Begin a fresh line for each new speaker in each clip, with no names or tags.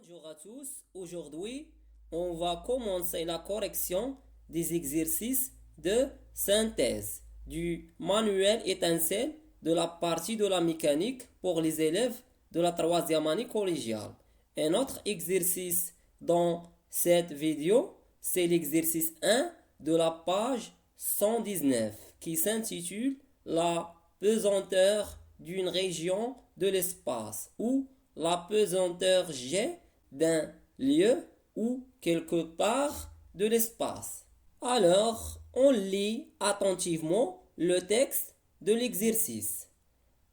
Bonjour à tous, aujourd'hui on va commencer la correction des exercices de synthèse du manuel étincelle de la partie de la mécanique pour les élèves de la troisième année collégiale. Un autre exercice dans cette vidéo, c'est l'exercice 1 de la page 119 qui s'intitule La pesanteur d'une région de l'espace ou la pesanteur G d'un lieu ou quelque part de l'espace. Alors, on lit attentivement le texte de l'exercice.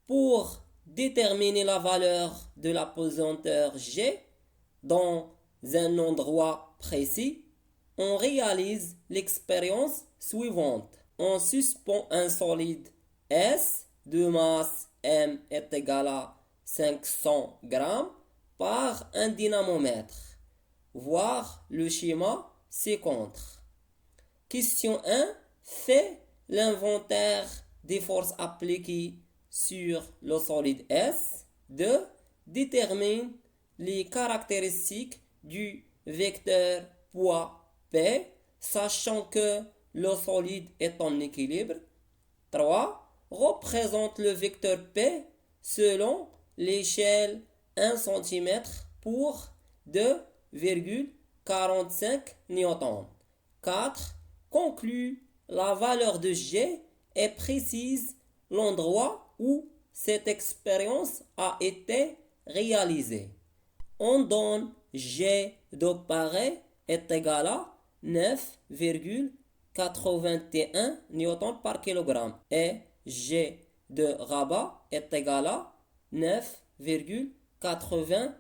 Pour déterminer la valeur de la pesanteur G dans un endroit précis, on réalise l'expérience suivante. On suspend un solide S de masse M est égal à 500 grammes par un dynamomètre. Voir le schéma ci-contre. Question 1. Fait l'inventaire des forces appliquées sur le solide S. 2. Détermine les caractéristiques du vecteur poids P, sachant que le solide est en équilibre. 3. Représente le vecteur P selon l'échelle 1 cm pour 2,45 N. 4. Conclut la valeur de G et précise l'endroit où cette expérience a été réalisée. On donne G de Paris est égal à 9,81 N par kilogramme et G de Rabat est égal à 9,80 N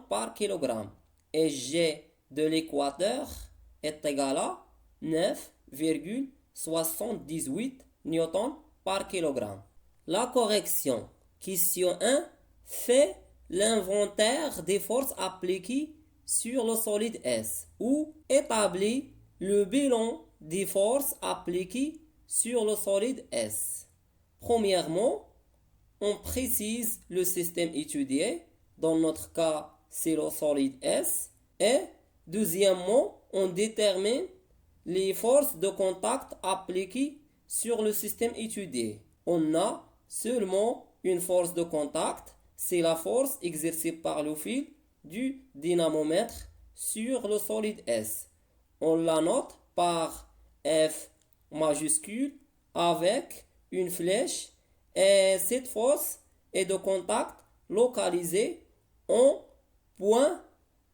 par kilogramme et G de l'équateur est égal à 9,78 N par kilogramme. La correction. Question 1. Fait l'inventaire des forces appliquées sur le solide S ou établit le bilan des forces appliquées sur le solide S. Premièrement, on précise le système étudié, dans notre cas c'est le solide S, et deuxièmement, on détermine les forces de contact appliquées sur le système étudié. On a seulement une force de contact, c'est la force exercée par le fil du dynamomètre sur le solide S. On la note par F majuscule avec une flèche et cette force est de contact localisée en point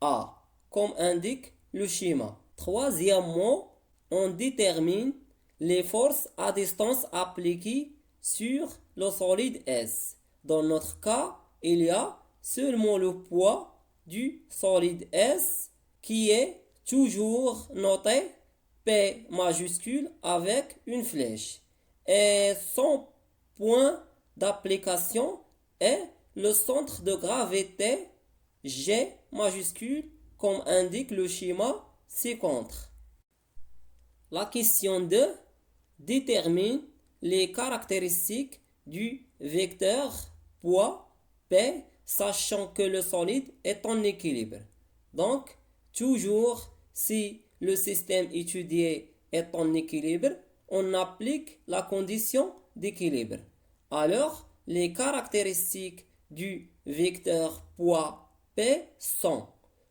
A, comme indique le schéma. Troisièmement, on détermine les forces à distance appliquées sur le solide S. Dans notre cas, il y a seulement le poids du solide S qui est toujours noté P majuscule avec une flèche. Et son point d'application est le centre de gravité G majuscule comme indique le schéma ci-contre. La question 2 détermine les caractéristiques du vecteur poids P sachant que le solide est en équilibre. Donc, toujours si le système étudié est en équilibre, on applique la condition d'équilibre. Alors, les caractéristiques du vecteur poids P sont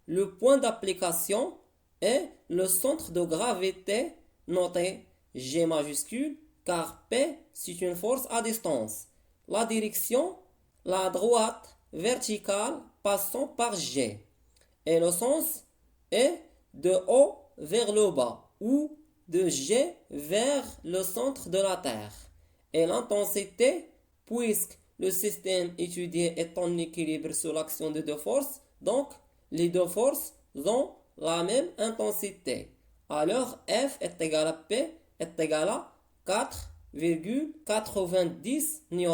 le point d'application et le centre de gravité noté G majuscule car P c'est une force à distance. La direction, la droite verticale passant par G. Et le sens est de haut vers le bas ou de G vers le centre de la Terre. Et l'intensité, puisque le système étudié est en équilibre sous l'action de deux forces, donc les deux forces ont la même intensité. Alors F est égal à P est égal à 4,90 N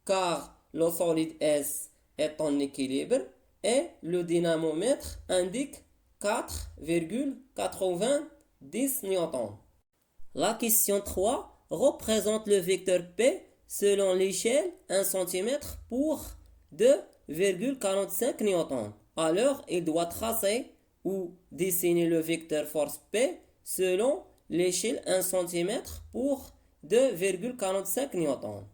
car le solide S est en équilibre et le dynamomètre indique 4,90 N. La question 3 représente le vecteur P selon l'échelle 1 cm pour 2,45 N. alors il doit tracer ou dessiner le vecteur force P selon l'échelle 1 cm pour 2,45 newtons.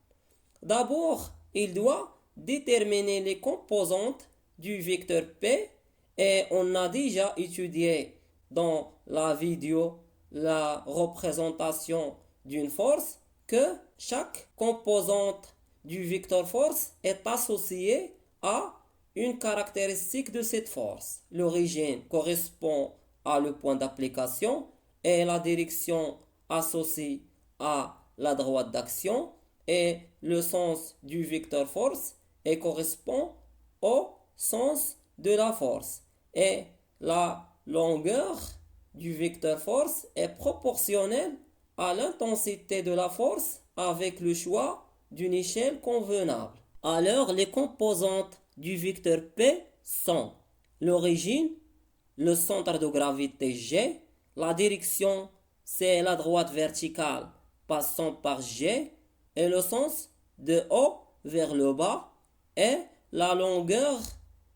D'abord, il doit déterminer les composantes du vecteur P et on a déjà étudié dans la vidéo la représentation d'une force que chaque composante du vecteur force est associée à une caractéristique de cette force. L'origine correspond à le point d'application et la direction associée à la droite d'action et le sens du vecteur force et correspond au sens de la force. Et la longueur du vecteur force est proportionnelle à l'intensité de la force avec le choix d'une échelle convenable. Alors, les composantes du vecteur P sont l'origine, le centre de gravité G, la direction c'est la droite verticale passant par G et le sens de haut vers le bas et la longueur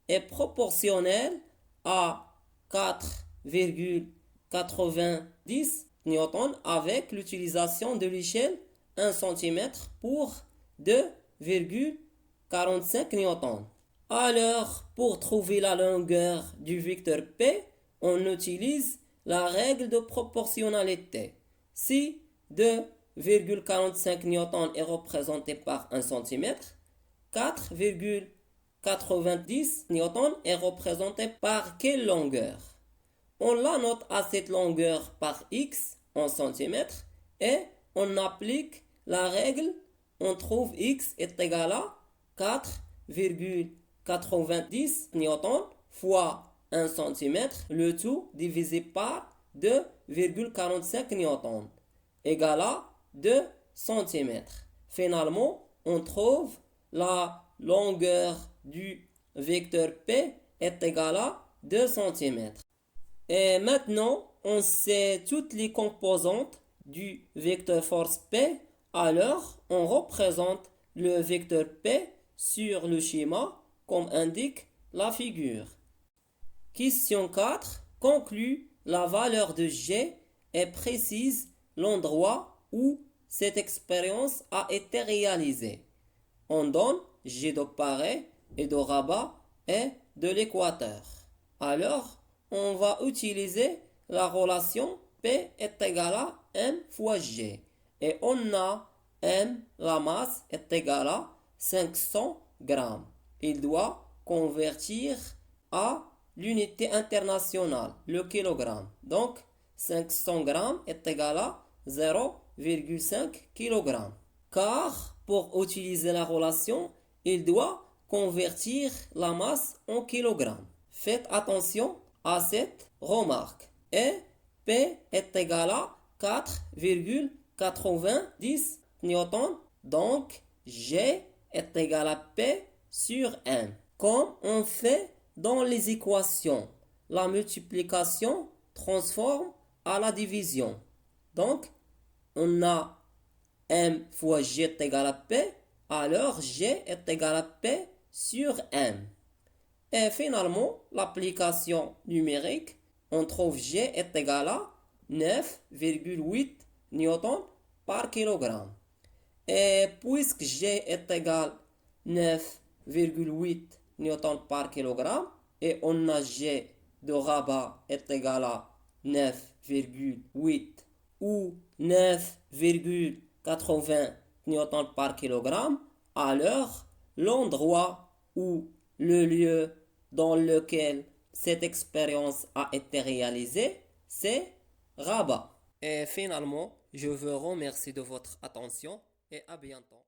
est proportionnelle à 4,90 newtons avec l'utilisation de l'échelle 1 cm pour 2,45 newtons. Alors, pour trouver la longueur du vecteur P, on utilise la règle de proportionnalité. Si 2,45 newtons est représenté par 1 cm, 4,90 newtons est représenté par quelle longueur? On la note à cette longueur par x en centimètres et on applique la règle. On trouve x est égal à 4,90 newtons fois 1 cm, le tout divisé par 2,45 newtons, égal à 2 cm. Finalement, on trouve la longueur du vecteur P est égale à 2 cm. Et maintenant, on sait toutes les composantes du vecteur force P. Alors, on représente le vecteur P sur le schéma comme indique la figure. Question 4. Conclut la valeur de G et précise l'endroit où cette expérience a été réalisée. On donne G de Paris et de Rabat et de l'Équateur. Alors, on va utiliser la relation P est égal à M fois G. Et on a M, la masse, est égale à 500 grammes. Il doit convertir à l'unité internationale, le kilogramme. Donc, 500 grammes est égal à 0,5 kg. Car, pour utiliser la relation, il doit convertir la masse en kilogrammes. Faites attention à cette remarque. Et P est égal à 4,90 newtons. Donc, G est égal à P sur M. Comme on fait dans les équations, la multiplication transforme à la division. Donc, on a M fois G est égal à P, alors G est égal à P sur M. Et finalement, l'application numérique, on trouve G est égal à 9,8 newtons par kilogramme. Et puisque G est égal à 9,8 newtons par kilogramme, et on a G de Rabat est égal à 9,8 ou 9,80 newtons par kilogramme, alors l'endroit ou le lieu dans lequel cette expérience a été réalisée, c'est Rabat. Et finalement, je vous remercie de votre attention et à bientôt.